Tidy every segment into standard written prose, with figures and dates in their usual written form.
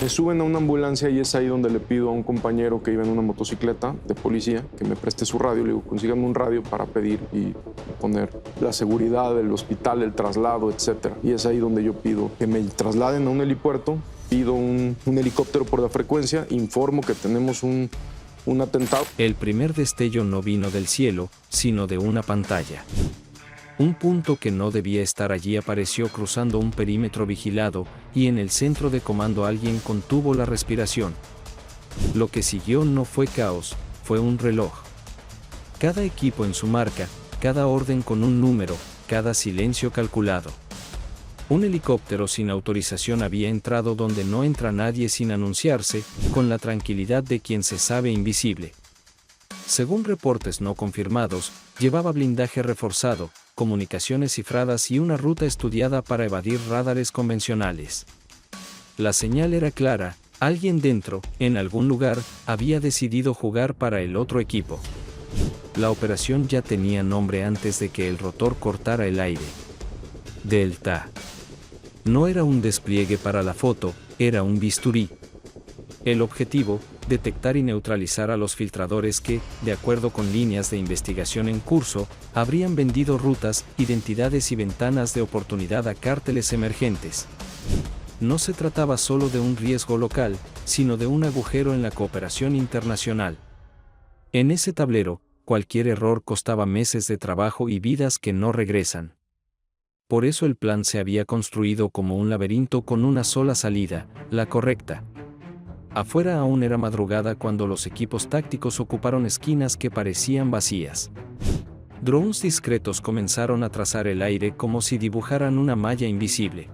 Me suben a una ambulancia y es ahí donde le pido a un compañero que iba en una motocicleta de policía que me preste su radio. Le digo, consíganme un radio para pedir y poner la seguridad del hospital, el traslado, etc. Y es ahí donde yo pido que me trasladen a un helipuerto, pido un helicóptero por la frecuencia, informo que tenemos un atentado. El primer destello no vino del cielo, sino de una pantalla. Un punto que no debía estar allí apareció cruzando un perímetro vigilado, y en el centro de comando alguien contuvo la respiración. Lo que siguió no fue caos, fue un reloj. Cada equipo en su marca, cada orden con un número, cada silencio calculado. Un helicóptero sin autorización había entrado donde no entra nadie sin anunciarse, con la tranquilidad de quien se sabe invisible. Según reportes no confirmados, llevaba blindaje reforzado, comunicaciones cifradas y una ruta estudiada para evadir radares convencionales. La señal era clara, alguien dentro, en algún lugar, había decidido jugar para el otro equipo. La operación ya tenía nombre antes de que el rotor cortara el aire. Delta. No era un despliegue para la foto, era un bisturí. El objetivo, detectar y neutralizar a los filtradores que, de acuerdo con líneas de investigación en curso, habrían vendido rutas, identidades y ventanas de oportunidad a cárteles emergentes. No se trataba solo de un riesgo local, sino de un agujero en la cooperación internacional. En ese tablero, cualquier error costaba meses de trabajo y vidas que no regresan. Por eso el plan se había construido como un laberinto con una sola salida, la correcta. Afuera aún era madrugada cuando los equipos tácticos ocuparon esquinas que parecían vacías. Drones discretos comenzaron a trazar el aire como si dibujaran una malla invisible.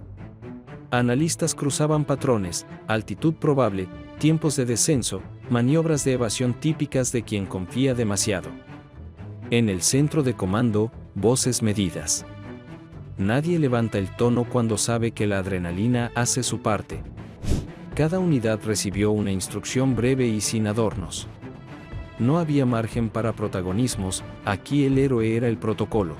Analistas cruzaban patrones, altitud probable, tiempos de descenso, maniobras de evasión típicas de quien confía demasiado. En el centro de comando, voces medidas. Nadie levanta el tono cuando sabe que la adrenalina hace su parte. Cada unidad recibió una instrucción breve y sin adornos. No había margen para protagonismos, aquí el héroe era el protocolo.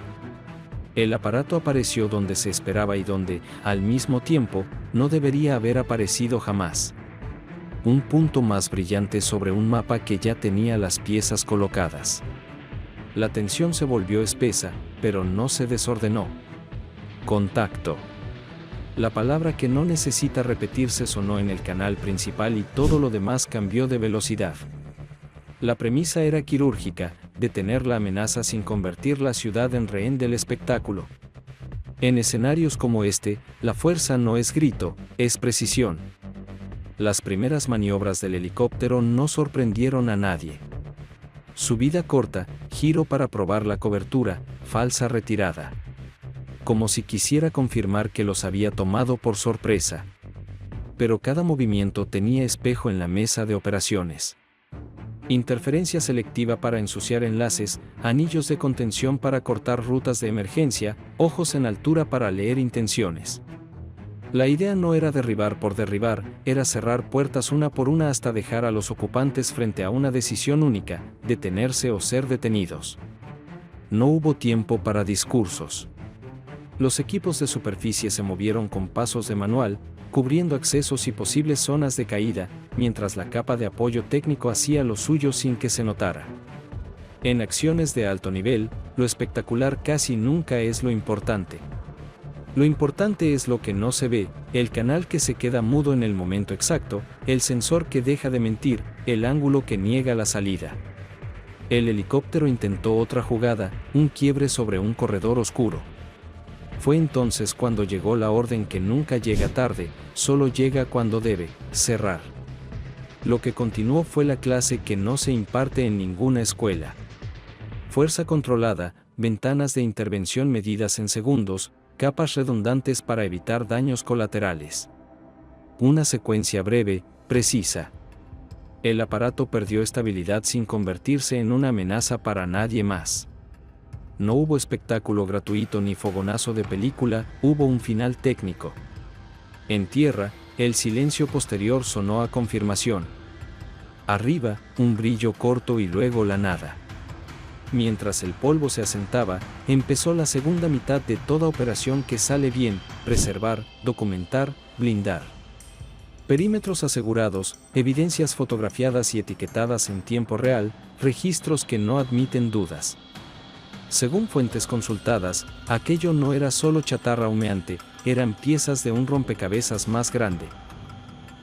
El aparato apareció donde se esperaba y donde, al mismo tiempo, no debería haber aparecido jamás. Un punto más brillante sobre un mapa que ya tenía las piezas colocadas. La tensión se volvió espesa, pero no se desordenó. Contacto. La palabra que no necesita repetirse sonó en el canal principal y todo lo demás cambió de velocidad. La premisa era quirúrgica, detener la amenaza sin convertir la ciudad en rehén del espectáculo. En escenarios como este, la fuerza no es grito, es precisión. Las primeras maniobras del helicóptero no sorprendieron a nadie. Subida corta, giro para probar la cobertura, falsa retirada. Como si quisiera confirmar que los había tomado por sorpresa. Pero cada movimiento tenía espejo en la mesa de operaciones. Interferencia selectiva para ensuciar enlaces, anillos de contención para cortar rutas de emergencia, ojos en altura para leer intenciones. La idea no era derribar por derribar, era cerrar puertas una por una hasta dejar a los ocupantes frente a una decisión única, detenerse o ser detenidos. No hubo tiempo para discursos. Los equipos de superficie se movieron con pasos de manual, cubriendo accesos y posibles zonas de caída, mientras la capa de apoyo técnico hacía lo suyo sin que se notara. En acciones de alto nivel, lo espectacular casi nunca es lo importante. Lo importante es lo que no se ve, el canal que se queda mudo en el momento exacto, el sensor que deja de mentir, el ángulo que niega la salida. El helicóptero intentó otra jugada, un quiebre sobre un corredor oscuro. Fue entonces cuando llegó la orden que nunca llega tarde, solo llega cuando debe, cerrar. Lo que continuó fue la clase que no se imparte en ninguna escuela. Fuerza controlada, ventanas de intervención medidas en segundos, capas redundantes para evitar daños colaterales. Una secuencia breve, precisa. El aparato perdió estabilidad sin convertirse en una amenaza para nadie más. No hubo espectáculo gratuito ni fogonazo de película, hubo un final técnico. En tierra, el silencio posterior sonó a confirmación. Arriba, un brillo corto y luego la nada. Mientras el polvo se asentaba, empezó la segunda mitad de toda operación que sale bien: preservar, documentar, blindar. Perímetros asegurados, evidencias fotografiadas y etiquetadas en tiempo real, registros que no admiten dudas. Según fuentes consultadas, aquello no era solo chatarra humeante, eran piezas de un rompecabezas más grande.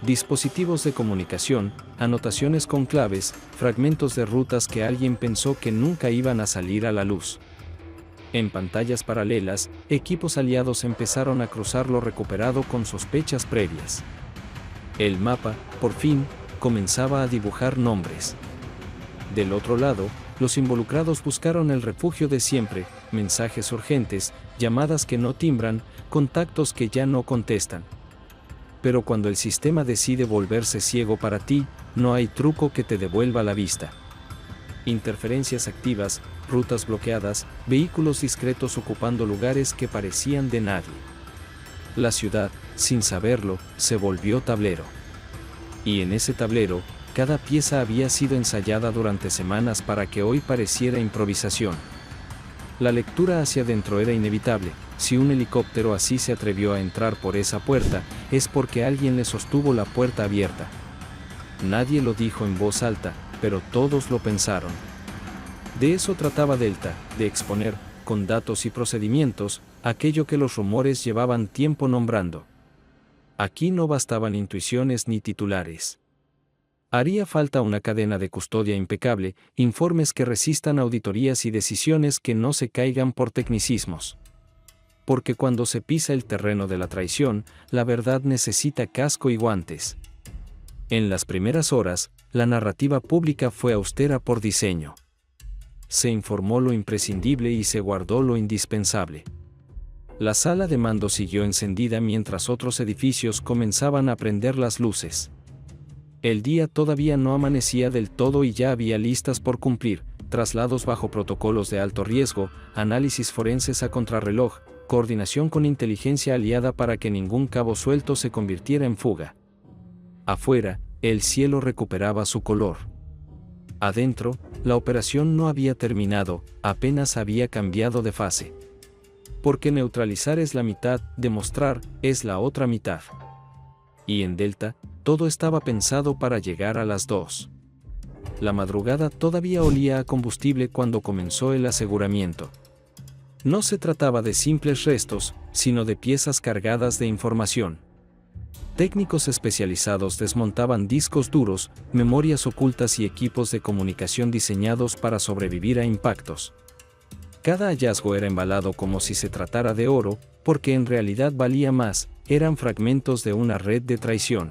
Dispositivos de comunicación, anotaciones con claves, fragmentos de rutas que alguien pensó que nunca iban a salir a la luz. En pantallas paralelas, equipos aliados empezaron a cruzar lo recuperado con sospechas previas. El mapa, por fin, comenzaba a dibujar nombres. Del otro lado, los involucrados buscaron el refugio de siempre, mensajes urgentes, llamadas que no timbran, contactos que ya no contestan. Pero cuando el sistema decide volverse ciego para ti, no hay truco que te devuelva la vista. Interferencias activas, rutas bloqueadas, vehículos discretos ocupando lugares que parecían de nadie. La ciudad, sin saberlo, se volvió tablero. Y en ese tablero, cada pieza había sido ensayada durante semanas para que hoy pareciera improvisación. La lectura hacia adentro era inevitable. Si un helicóptero así se atrevió a entrar por esa puerta, es porque alguien le sostuvo la puerta abierta. Nadie lo dijo en voz alta, pero todos lo pensaron. De eso trataba Delta, de exponer, con datos y procedimientos, aquello que los rumores llevaban tiempo nombrando. Aquí no bastaban intuiciones ni titulares. Haría falta una cadena de custodia impecable, informes que resistan auditorías y decisiones que no se caigan por tecnicismos. Porque cuando se pisa el terreno de la traición, la verdad necesita casco y guantes. En las primeras horas, la narrativa pública fue austera por diseño. Se informó lo imprescindible y se guardó lo indispensable. La sala de mando siguió encendida mientras otros edificios comenzaban a prender las luces. El día todavía no amanecía del todo y ya había listas por cumplir, traslados bajo protocolos de alto riesgo, análisis forenses a contrarreloj, coordinación con inteligencia aliada para que ningún cabo suelto se convirtiera en fuga. Afuera, el cielo recuperaba su color. Adentro, la operación no había terminado, apenas había cambiado de fase. Porque neutralizar es la mitad, demostrar es la otra mitad. Y en Delta, todo estaba pensado para llegar a las 2. La madrugada todavía olía a combustible cuando comenzó el aseguramiento. No se trataba de simples restos, sino de piezas cargadas de información. Técnicos especializados desmontaban discos duros, memorias ocultas y equipos de comunicación diseñados para sobrevivir a impactos. Cada hallazgo era embalado como si se tratara de oro, porque en realidad valía más, eran fragmentos de una red de traición.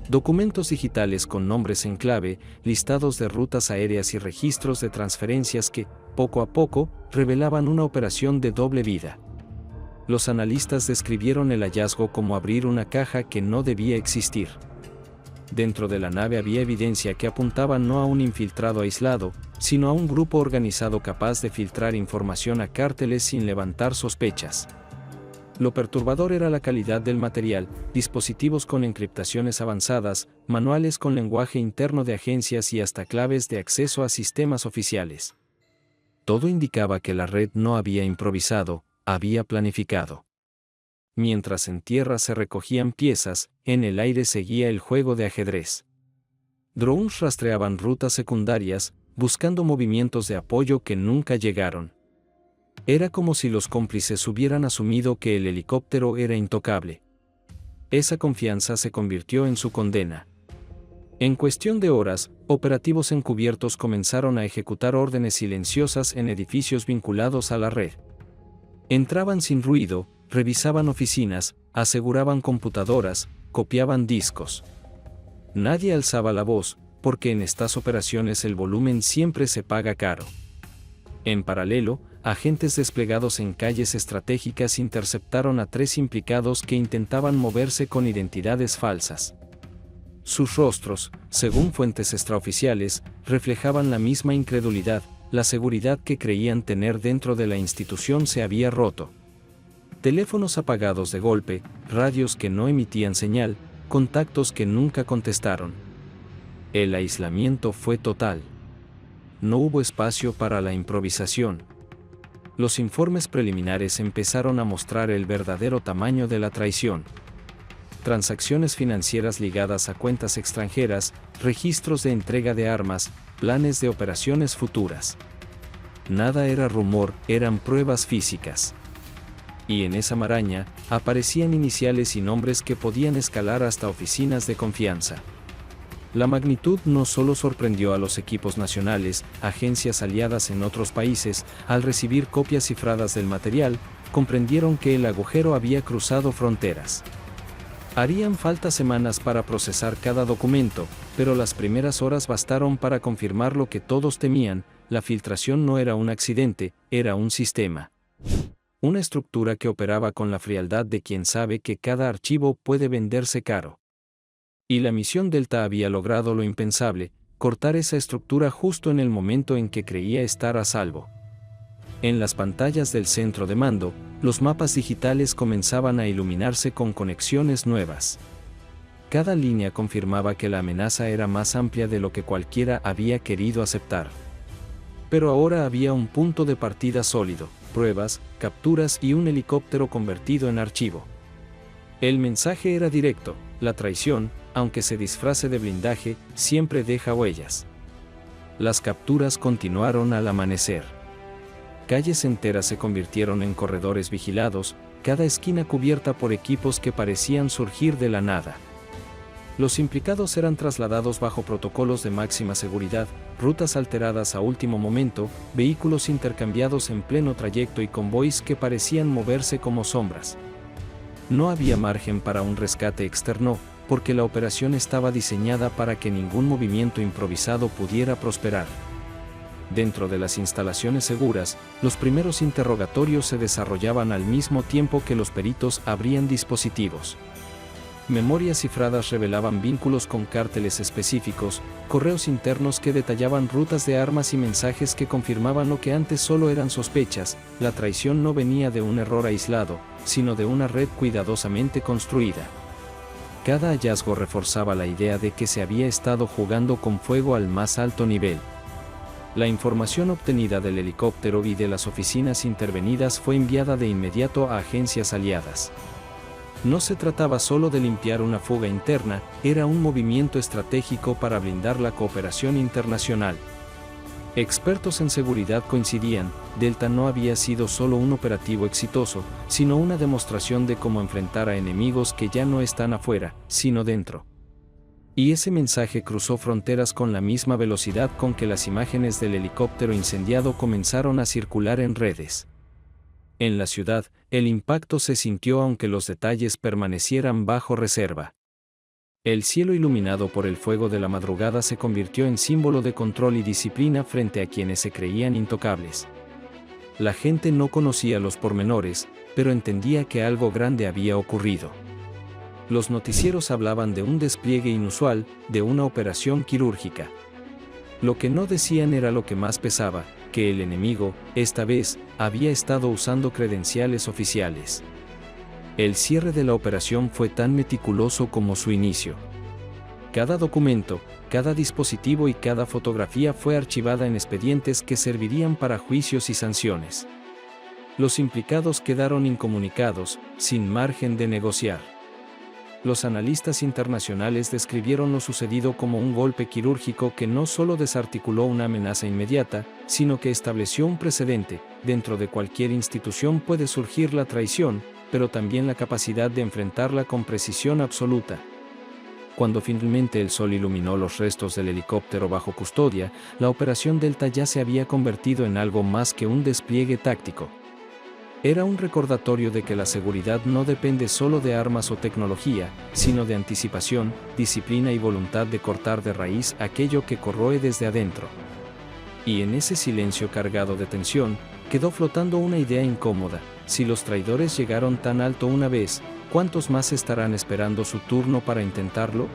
Documentos digitales con nombres en clave, listados de rutas aéreas y registros de transferencias que, poco a poco, revelaban una operación de doble vida. Los analistas describieron el hallazgo como abrir una caja que no debía existir. Dentro de la nave había evidencia que apuntaba no a un infiltrado aislado, sino a un grupo organizado capaz de filtrar información a cárteles sin levantar sospechas. Lo perturbador era la calidad del material, dispositivos con encriptaciones avanzadas, manuales con lenguaje interno de agencias y hasta claves de acceso a sistemas oficiales. Todo indicaba que la red no había improvisado, había planificado. Mientras en tierra se recogían piezas, en el aire seguía el juego de ajedrez. Drones rastreaban rutas secundarias, buscando movimientos de apoyo que nunca llegaron. Era como si los cómplices hubieran asumido que el helicóptero era intocable. Esa confianza se convirtió en su condena. En cuestión de horas, operativos encubiertos comenzaron a ejecutar órdenes silenciosas en edificios vinculados a la red. Entraban sin ruido, revisaban oficinas, aseguraban computadoras, copiaban discos. Nadie alzaba la voz, porque en estas operaciones el volumen siempre se paga caro. En paralelo, agentes desplegados en calles estratégicas interceptaron a 3 implicados que intentaban moverse con identidades falsas. Sus rostros, según fuentes extraoficiales, reflejaban la misma incredulidad, la seguridad que creían tener dentro de la institución se había roto. Teléfonos apagados de golpe, radios que no emitían señal, contactos que nunca contestaron. El aislamiento fue total. No hubo espacio para la improvisación. Los informes preliminares empezaron a mostrar el verdadero tamaño de la traición. transacciones financieras ligadas a cuentas extranjeras, registros de entrega de armas, planes de operaciones futuras. Nada era rumor, eran pruebas físicas. Y en esa maraña, aparecían iniciales y nombres que podían escalar hasta oficinas de confianza. La magnitud no solo sorprendió a los equipos nacionales, agencias aliadas en otros países, al recibir copias cifradas del material, comprendieron que el agujero había cruzado fronteras. Harían falta semanas para procesar cada documento, pero las primeras horas bastaron para confirmar lo que todos temían: la filtración no era un accidente, era un sistema. Una estructura que operaba con la frialdad de quien sabe que cada archivo puede venderse caro. Y la misión Delta había logrado lo impensable: cortar esa estructura justo en el momento en que creía estar a salvo. En las pantallas del centro de mando, los mapas digitales comenzaban a iluminarse con conexiones nuevas. Cada línea confirmaba que la amenaza era más amplia de lo que cualquiera había querido aceptar. Pero ahora había un punto de partida sólido: pruebas, capturas y un helicóptero convertido en archivo. El mensaje era directo: la traición, aunque se disfrace de blindaje, siempre deja huellas. Las capturas continuaron al amanecer. Calles enteras se convirtieron en corredores vigilados, cada esquina cubierta por equipos que parecían surgir de la nada. Los implicados eran trasladados bajo protocolos de máxima seguridad, rutas alteradas a último momento, vehículos intercambiados en pleno trayecto y convoys que parecían moverse como sombras. No había margen para un rescate externo, porque la operación estaba diseñada para que ningún movimiento improvisado pudiera prosperar. Dentro de las instalaciones seguras, los primeros interrogatorios se desarrollaban al mismo tiempo que los peritos abrían dispositivos. Memorias cifradas revelaban vínculos con cárteles específicos, correos internos que detallaban rutas de armas y mensajes que confirmaban lo que antes solo eran sospechas: la traición no venía de un error aislado, sino de una red cuidadosamente construida. Cada hallazgo reforzaba la idea de que se había estado jugando con fuego al más alto nivel. La información obtenida del helicóptero y de las oficinas intervenidas fue enviada de inmediato a agencias aliadas. No se trataba solo de limpiar una fuga interna, era un movimiento estratégico para blindar la cooperación internacional. Expertos en seguridad coincidían: Delta no había sido solo un operativo exitoso, sino una demostración de cómo enfrentar a enemigos que ya no están afuera, sino dentro. Y ese mensaje cruzó fronteras con la misma velocidad con que las imágenes del helicóptero incendiado comenzaron a circular en redes. En la ciudad, el impacto se sintió aunque los detalles permanecieran bajo reserva. El cielo iluminado por el fuego de la madrugada se convirtió en símbolo de control y disciplina frente a quienes se creían intocables. La gente no conocía los pormenores, pero entendía que algo grande había ocurrido. Los noticieros hablaban de un despliegue inusual, de una operación quirúrgica. Lo que no decían era lo que más pesaba: que el enemigo, esta vez, había estado usando credenciales oficiales. El cierre de la operación fue tan meticuloso como su inicio. Cada documento, cada dispositivo y cada fotografía fue archivada en expedientes que servirían para juicios y sanciones. Los implicados quedaron incomunicados, sin margen de negociar. Los analistas internacionales describieron lo sucedido como un golpe quirúrgico que no solo desarticuló una amenaza inmediata, sino que estableció un precedente: dentro de cualquier institución puede surgir la traición, pero también la capacidad de enfrentarla con precisión absoluta. Cuando finalmente el sol iluminó los restos del helicóptero bajo custodia, la operación Delta ya se había convertido en algo más que un despliegue táctico. Era un recordatorio de que la seguridad no depende solo de armas o tecnología, sino de anticipación, disciplina y voluntad de cortar de raíz aquello que corroe desde adentro. Y en ese silencio cargado de tensión, quedó flotando una idea incómoda: si los traidores llegaron tan alto una vez, ¿cuántos más estarán esperando su turno para intentarlo?